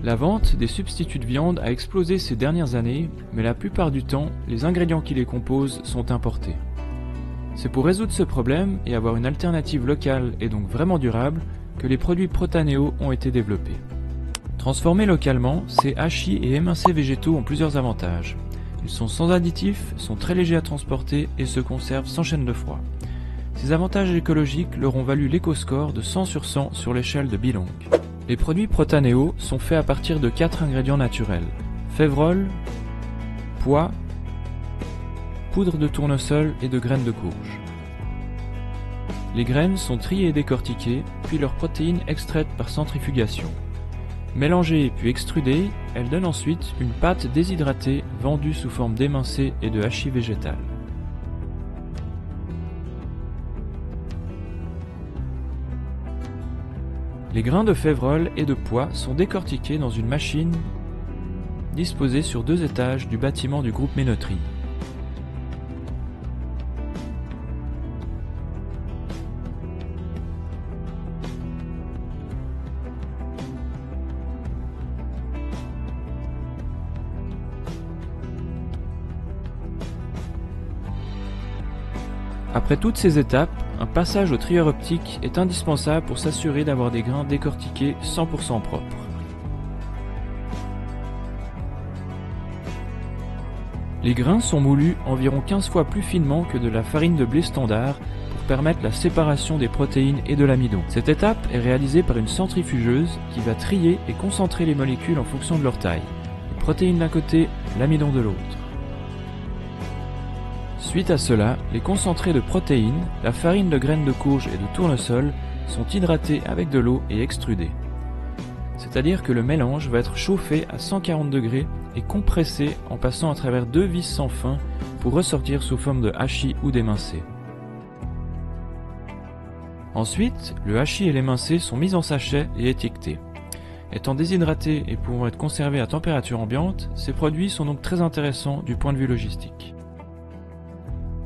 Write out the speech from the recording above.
La vente des substituts de viande a explosé ces dernières années, mais la plupart du temps, les ingrédients qui les composent sont importés. C'est pour résoudre ce problème et avoir une alternative locale et donc vraiment durable que les produits Protaneo ont été développés. Transformés localement, ces hachis et émincés végétaux ont plusieurs avantages. Ils sont sans additifs, sont très légers à transporter et se conservent sans chaîne de froid. Ces avantages écologiques leur ont valu l'éco-score de 100 sur 100 sur l'échelle de Bilong. Les produits Protaneo sont faits à partir de 4 ingrédients naturels: févrole, pois, poudre de tournesol et de graines de courge. Les graines sont triées et décortiquées, puis leurs protéines extraites par centrifugation. Mélangées puis extrudées, elles donnent ensuite une pâte déshydratée vendue sous forme d'émincé et de hachis végétal. Les grains de févrole et de pois sont décortiqués dans une machine disposée sur 2 étages du bâtiment du groupe Ménoterie. Après toutes ces étapes, un passage au trieur optique est indispensable pour s'assurer d'avoir des grains décortiqués 100% propres. Les grains sont moulus environ 15 fois plus finement que de la farine de blé standard pour permettre la séparation des protéines et de l'amidon. Cette étape est réalisée par une centrifugeuse qui va trier et concentrer les molécules en fonction de leur taille. Les protéines d'un côté, l'amidon de l'autre. Suite à cela, les concentrés de protéines, la farine de graines de courge et de tournesol sont hydratés avec de l'eau et extrudés. C'est-à-dire que le mélange va être chauffé à 140 degrés et compressé en passant à travers 2 vis sans fin pour ressortir sous forme de hachis ou d'émincé. Ensuite, le hachis et l'émincé sont mis en sachet et étiquetés. Étant déshydratés et pouvant être conservés à température ambiante, ces produits sont donc très intéressants du point de vue logistique.